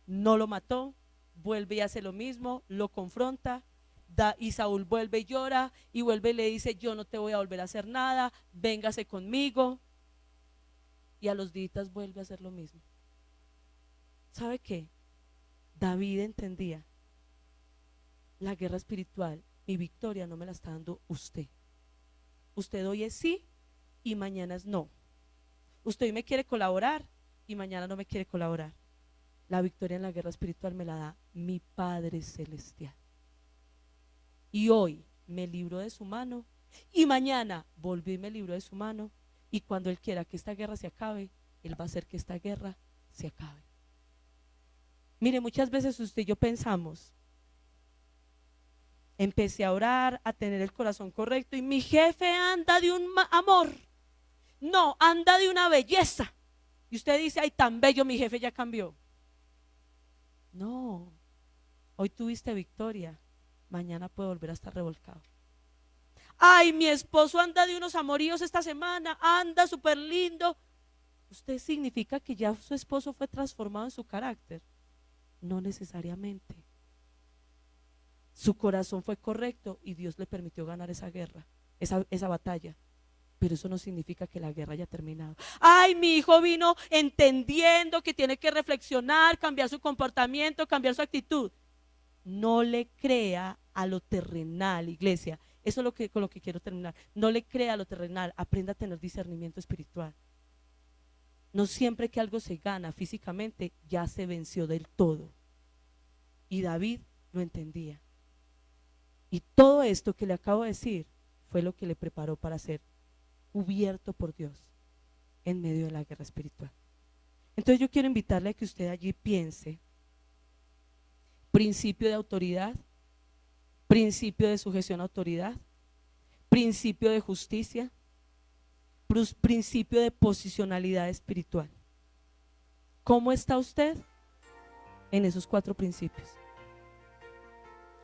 no lo mató, vuelve y hace lo mismo, lo confronta, y Saúl vuelve y llora, y vuelve y le dice, yo no te voy a volver a hacer nada, véngase conmigo. Y a los días vuelve a hacer lo mismo. ¿Sabe qué? David entendía, la guerra espiritual, mi victoria no me la está dando usted. Usted hoy es sí y mañana es no. Usted hoy me quiere colaborar y mañana no me quiere colaborar. La victoria en la guerra espiritual me la da mi Padre Celestial. Y hoy me libro de su mano y mañana volví y me libro de su mano, y cuando Él quiera que esta guerra se acabe, Él va a hacer que esta guerra se acabe. Mire, muchas veces usted y yo pensamos, empecé a orar, a tener el corazón correcto, y mi jefe anda de un amor, no, anda de una belleza, y usted dice, ay, tan bello, mi jefe ya cambió. No, hoy tuviste victoria, mañana puede volver a estar revolcado. Ay, mi esposo anda de unos amoríos esta semana, anda súper lindo. ¿Usted significa que ya su esposo fue transformado en su carácter? No necesariamente. Su corazón fue correcto y Dios le permitió ganar esa guerra, esa batalla. Pero eso no significa que la guerra haya terminado. Ay, mi hijo vino entendiendo que tiene que reflexionar, cambiar su comportamiento, cambiar su actitud. No le crea a lo terrenal, iglesia. Eso es con lo que quiero terminar. No le crea a lo terrenal, aprenda a tener discernimiento espiritual. No siempre que algo se gana físicamente ya se venció del todo. Y David lo entendía. Y todo esto que le acabo de decir fue lo que le preparó para ser cubierto por Dios en medio de la guerra espiritual. Entonces yo quiero invitarle a que usted allí piense: principio de autoridad, principio de sujeción a autoridad, principio de justicia, principio de posicionalidad espiritual. ¿Cómo está usted en esos 4 principios?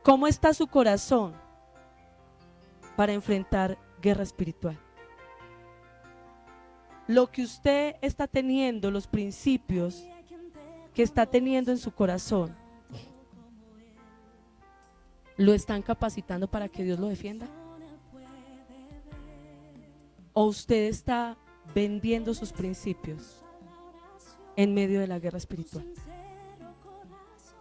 ¿Cómo está su corazón para enfrentar guerra espiritual? Lo que usted está teniendo, los principios que está teniendo en su corazón, ¿lo están capacitando para que Dios lo defienda? ¿O usted está vendiendo sus principios en medio de la guerra espiritual?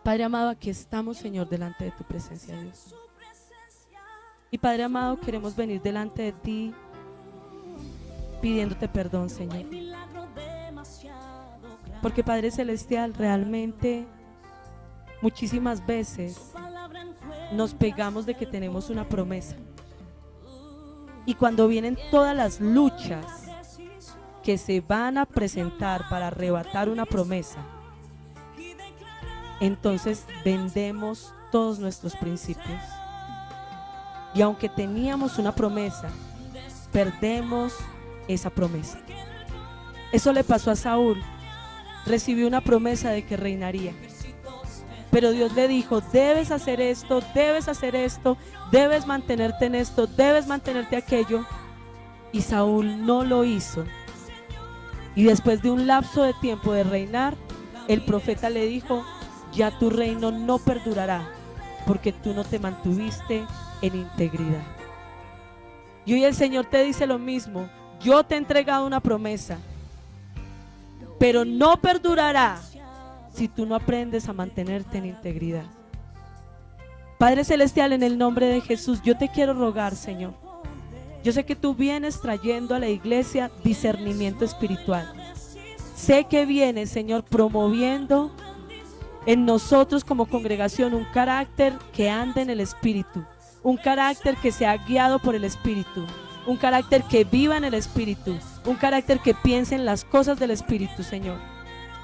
Padre amado, aquí estamos, Señor, delante de tu presencia, Dios. Y Padre amado, queremos venir delante de ti pidiéndote perdón, Señor. Porque Padre Celestial, realmente muchísimas veces nos pegamos de que tenemos una promesa, y cuando vienen todas las luchas que se van a presentar para arrebatar una promesa, entonces vendemos todos nuestros principios, y aunque teníamos una promesa, perdemos esa promesa. Eso le pasó a Saúl. Recibió una promesa de que reinaría, pero Dios le dijo: debes hacer esto, debes mantenerte en esto, debes mantenerte aquello. Y Saúl no lo hizo. Y después de un lapso de tiempo de reinar, el profeta le dijo: ya tu reino no perdurará, porque tú no te mantuviste en integridad. Y hoy el Señor te dice lo mismo: yo te he entregado una promesa, pero no perdurará si tú no aprendes a mantenerte en integridad. Padre Celestial, en el nombre de Jesús, yo te quiero rogar, Señor. Yo sé que tú vienes trayendo a la iglesia discernimiento espiritual. Sé que vienes, Señor, promoviendo en nosotros como congregación un carácter que ande en el Espíritu, un carácter que sea guiado por el Espíritu, un carácter que viva en el Espíritu, un carácter que piense en las cosas del Espíritu, Señor.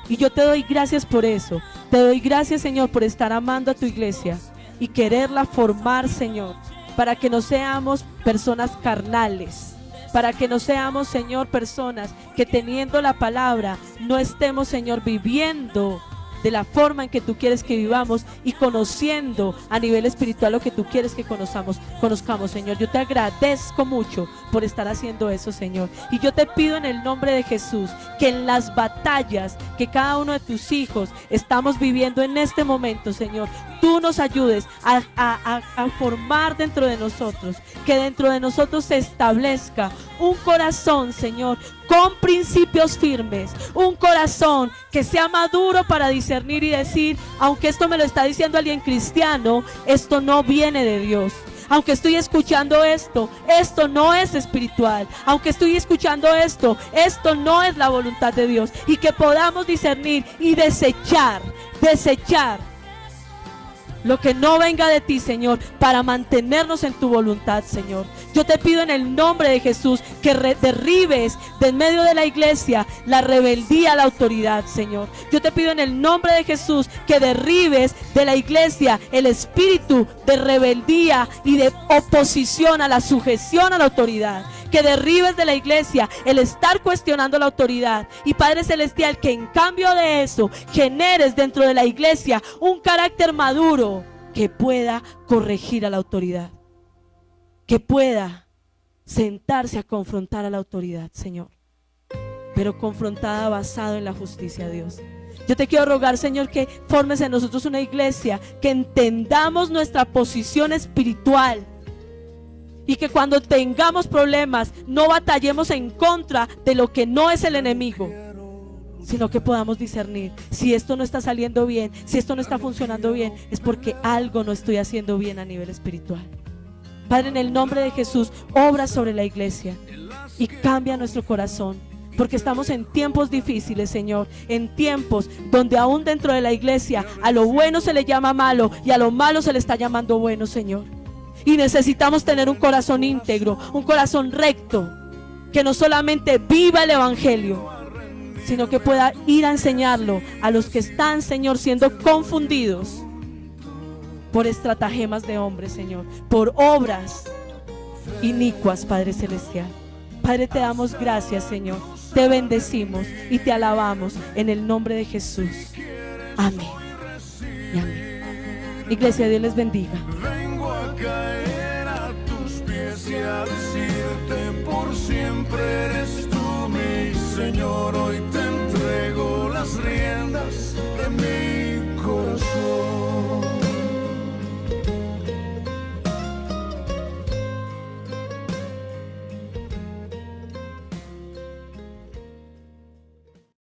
Y yo te doy gracias por eso. Te doy gracias, Señor, por estar amando a tu iglesia y quererla formar, Señor, para que no seamos personas carnales, para que no seamos, Señor, personas que teniendo la palabra no estemos, Señor, viviendo de la forma en que tú quieres que vivamos y conociendo a nivel espiritual lo que tú quieres que conozcamos, Señor. Yo te agradezco mucho por estar haciendo eso, Señor. Y yo te pido en el nombre de Jesús que en las batallas que cada uno de tus hijos estamos viviendo en este momento, Señor, tú nos ayudes a formar dentro de nosotros, que dentro de nosotros se establezca un corazón, Señor, con principios firmes, un corazón que sea maduro para discernir y decir, aunque esto me lo está diciendo alguien cristiano, esto no viene de Dios. Aunque estoy escuchando esto, esto no es espiritual. Aunque estoy escuchando esto, esto no es la voluntad de Dios. Y que podamos discernir y desechar lo que no venga de ti, Señor, para mantenernos en tu voluntad, Señor. Yo te pido en el nombre de Jesús que derribes de en medio de la iglesia la rebeldía a la autoridad, Señor. Yo te pido en el nombre de Jesús que derribes de la iglesia el espíritu de rebeldía y de oposición a la sujeción a la autoridad. Que derribes de la iglesia el estar cuestionando la autoridad. Y Padre Celestial, que en cambio de eso generes dentro de la iglesia un carácter maduro que pueda corregir a la autoridad, que pueda sentarse a confrontar a la autoridad, Señor, pero confrontada basado en la justicia de Dios. Yo te quiero rogar, Señor, que formes en nosotros una iglesia, que entendamos nuestra posición espiritual y que cuando tengamos problemas no batallemos en contra de lo que no es el enemigo, sino que podamos discernir si esto no está saliendo bien, si esto no está funcionando bien, es porque algo no estoy haciendo bien a nivel espiritual. Padre, en el nombre de Jesús, obra sobre la iglesia y cambia nuestro corazón, porque estamos en tiempos difíciles, Señor, en tiempos donde aún dentro de la iglesia a lo bueno se le llama malo y a lo malo se le está llamando bueno, Señor. Y necesitamos tener un corazón íntegro, un corazón recto, que no solamente viva el evangelio, sino que pueda ir a enseñarlo a los que están, Señor, siendo confundidos por estratagemas de hombres, Señor, por obras inicuas, Padre Celestial. Padre, te damos gracias, Señor, te bendecimos y te alabamos en el nombre de Jesús. Amén y amén. Iglesia, Dios les bendiga. Vengo a caer a tus pies y a decirte